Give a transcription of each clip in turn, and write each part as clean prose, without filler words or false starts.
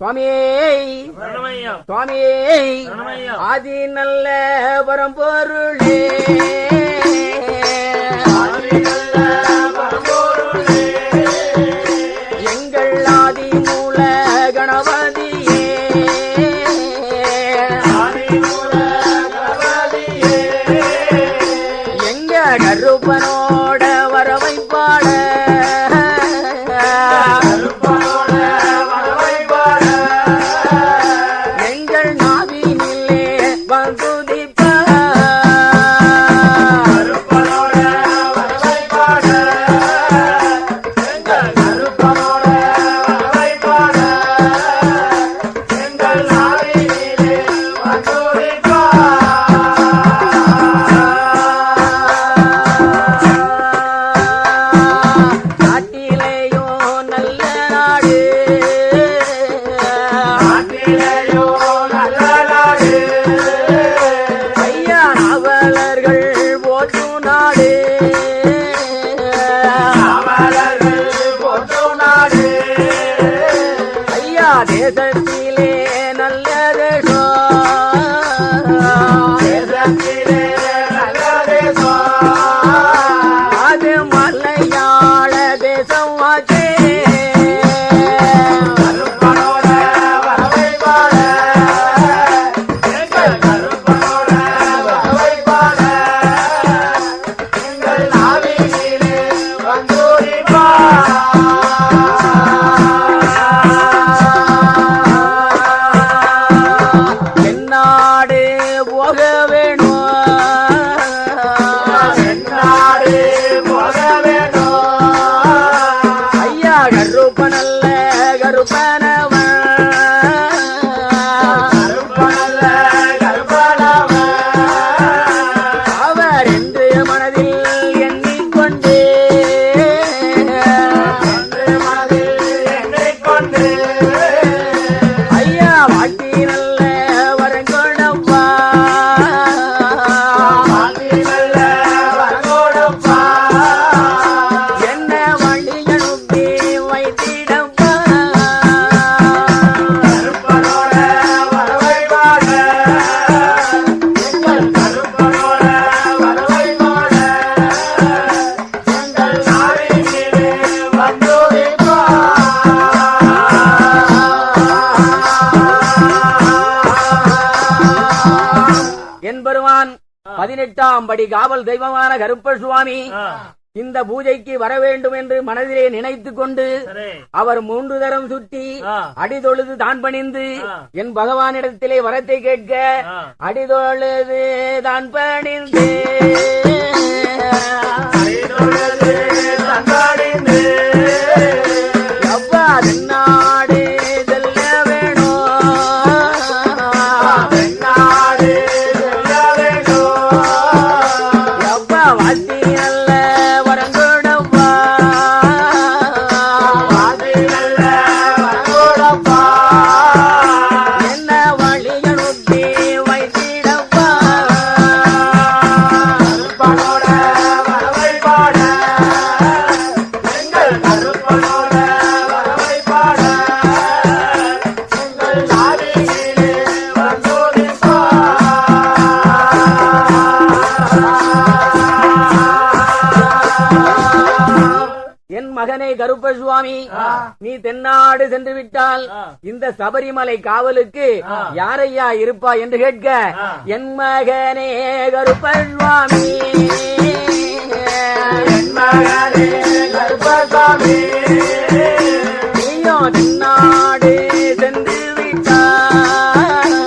சுவாமியே ஆதி நல்ல பரம்பொருளே எங்கள் ஆதி மூல கணபதியே எங்க கருப்பனோட வரவை பாட தேசத்திலே நல்ல தேசம் அது மலையாள தேசம் ஆச்சே பெருமான் 18ஆம் படி காவல் தெய்வமான கருப்ப சுவாமி இந்த பூஜைக்கு வர வேண்டும் என்று மனதிலே நினைத்துக் கொண்டு அவர் 3 தரம் சுற்றி அடிதொழுது தான் பணிந்து என் பகவானிடத்திலே வரத்தை கேட்க அடிதொழுது தான் பணிந்து அப்பா தென்னாடு செல்ல வேணும் மகனே கருப்ப சுவாமி, நீ தென்னாடு சென்று விட்டால் இந்த சபரிமலை காவலுக்கு யாரையா இருப்பா என்று கேட்க, என் மகனே கருப்ப சுவாமி, என் மகனே கருப்ப சுவாமி, நீயோ தென்னாடு சென்று விட்டால்,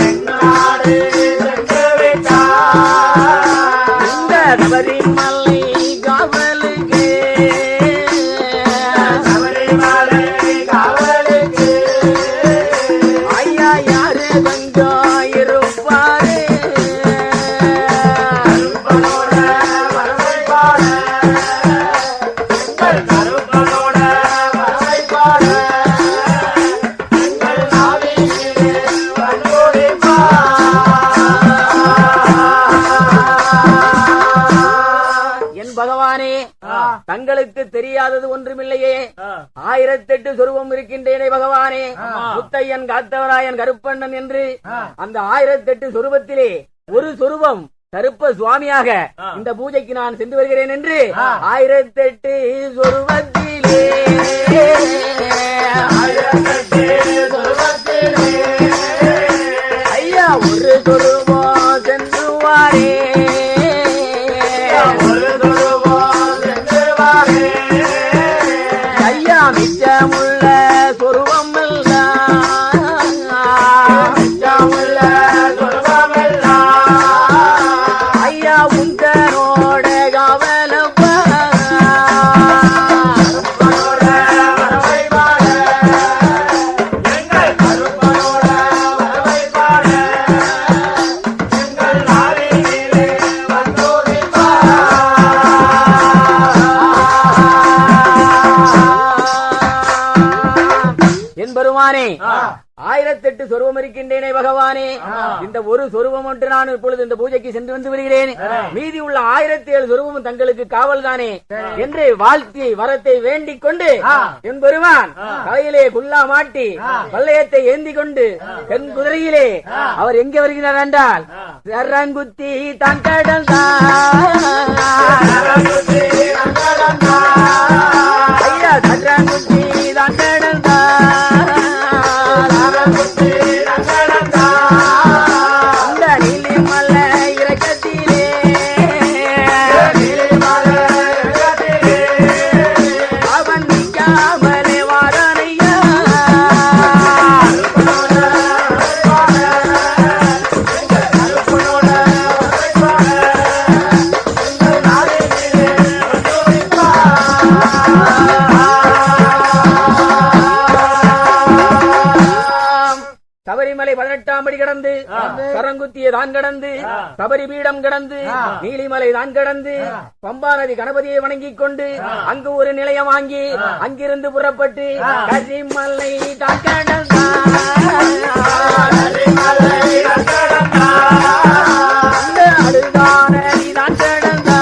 தென்னாடு சென்று விட்டால் இந்த சபரிமலை காவலுக்கு தங்களுக்கு தெரியாதது ஒன்றுமில்லையே. 1008 சொருபம் இருக்கின்றேனே பகவானே. முத்தையன், காத்தவராயன், கருப்பண்ணன் என்று அந்த 1008 சொருபத்திலே ஒரு சொருபம் கருப்ப சுவாமியாக இந்த பூஜைக்கு நான் சென்று வருகிறேன் என்று 1008 சொருபத்திலே ஐயா ஒரு சொருபம் சென்று வாரே. ஐயா மிச்சமுள்ள சொருபம் ஐயா உந்தனோட கவலப்பா பெருமானே. 1008 சொருபம் இருக்கின்றேனே பகவானே. இந்த ஒரு சொருபம் ஒன்று நான் இப்பொழுது இந்த பூஜைக்கு சென்று வந்து வருகிறேன். மீதி உள்ள 1007 சொருபமும் தங்களுக்கு காவல் தானே என்று வாழ்த்தி வரத்தை வேண்டிக் கொண்டு என் பெருமான் தலையிலே குல்லா மாட்டி பல்லயத்தை ஏந்தி கொண்டு தென் குதிரையிலே அவர் எங்கே வருகிறார் என்றால் சரங்குத்தி தான் ஐயா சரங்குத்தி தான் அந்த நீலிமலை இறக்கத்திலே அவன் நிற்காமலே வாரனையா. சபரிமலை 18ஆம் படி கடந்து சரங்குத்தியை தான் கடந்து சபரி பீடம் கடந்து நீலிமலை தான் கடந்து பம்பா நதி கணபதியை வணங்கிக் கொண்டு அங்கு ஒரு நிலையம் வாங்கி அங்கிருந்து புறப்பட்டு கரிமலை தான் கடந்தா அடுதான தான் கடந்தா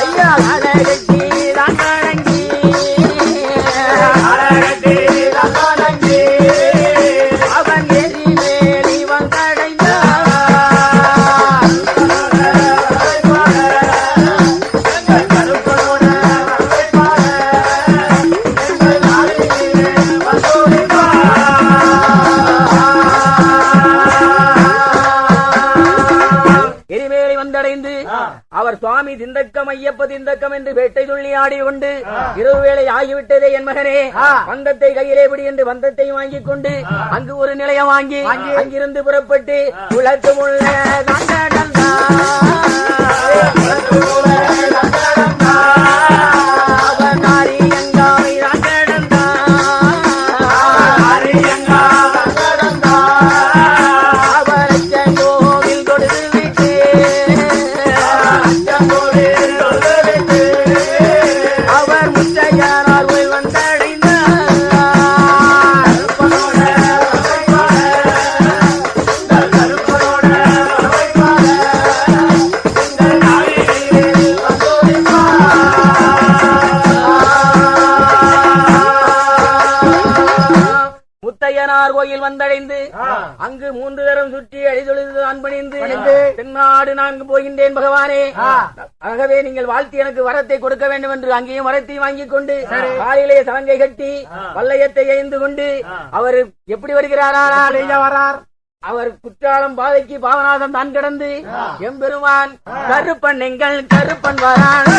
ஐயா அழகி தான் கடங்கி அவன் எரிவேலி வந்தடைந்தான். எரிவேலி வந்தடைந்து அவர் சுவாமி திந்தக்கம் ஐயப்ப திந்தக்கம் என்று வேட்டை துள்ளி ஆடிக்கொண்டு இரவு வேளை ஆகிவிட்டதே என் மகனே, வந்தத்தை கையிலே பிடி என்று வந்தத்தை வாங்கிக் கொண்டு அங்கு ஒரு நிலையம் வாங்கி அங்கிருந்து புறப்பட்டு குளத்து உள்ள அவர் முத்தையனார் போய் வந்தடைந்தார். முத்தையனார் கோயில் வந்தடைந்து அங்கு 3 தரம் சுற்றி அழிதொழுது அன்பணிந்து தென்னாடு நான் போகின்றேன் பகவானே. ஆகவே நீங்கள் வாழ்த்தி எனக்கு வரத்தை கொடுக்க வேண்டும் என்று அங்கேயும் வரத்தை வாங்கிக் கொண்டு காலிலே சலங்கை கட்டி பல்லயத்தை எய்ந்து கொண்டு அவர் எப்படி வருகிறார்? அவர் குற்றாலம் பாதைக்கு பாவநாதம் தான் கடந்து எம்பெருமான் கருப்பன் எங்கள் கருப்பன் வரான்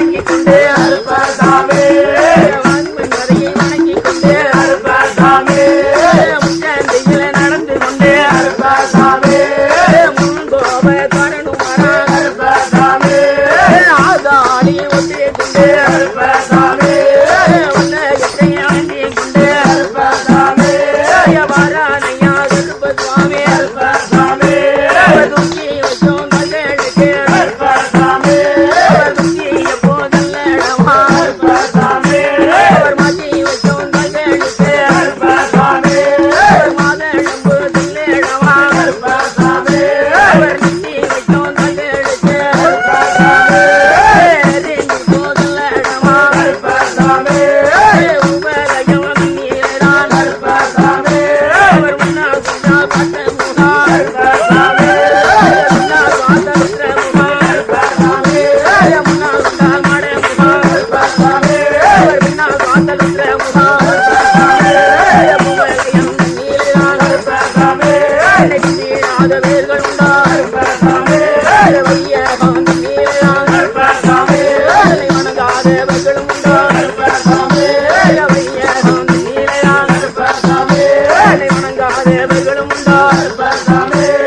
முடிந்து கொண்டு வணங்கிக் கொண்டு உண்டுகளும் உண்டோ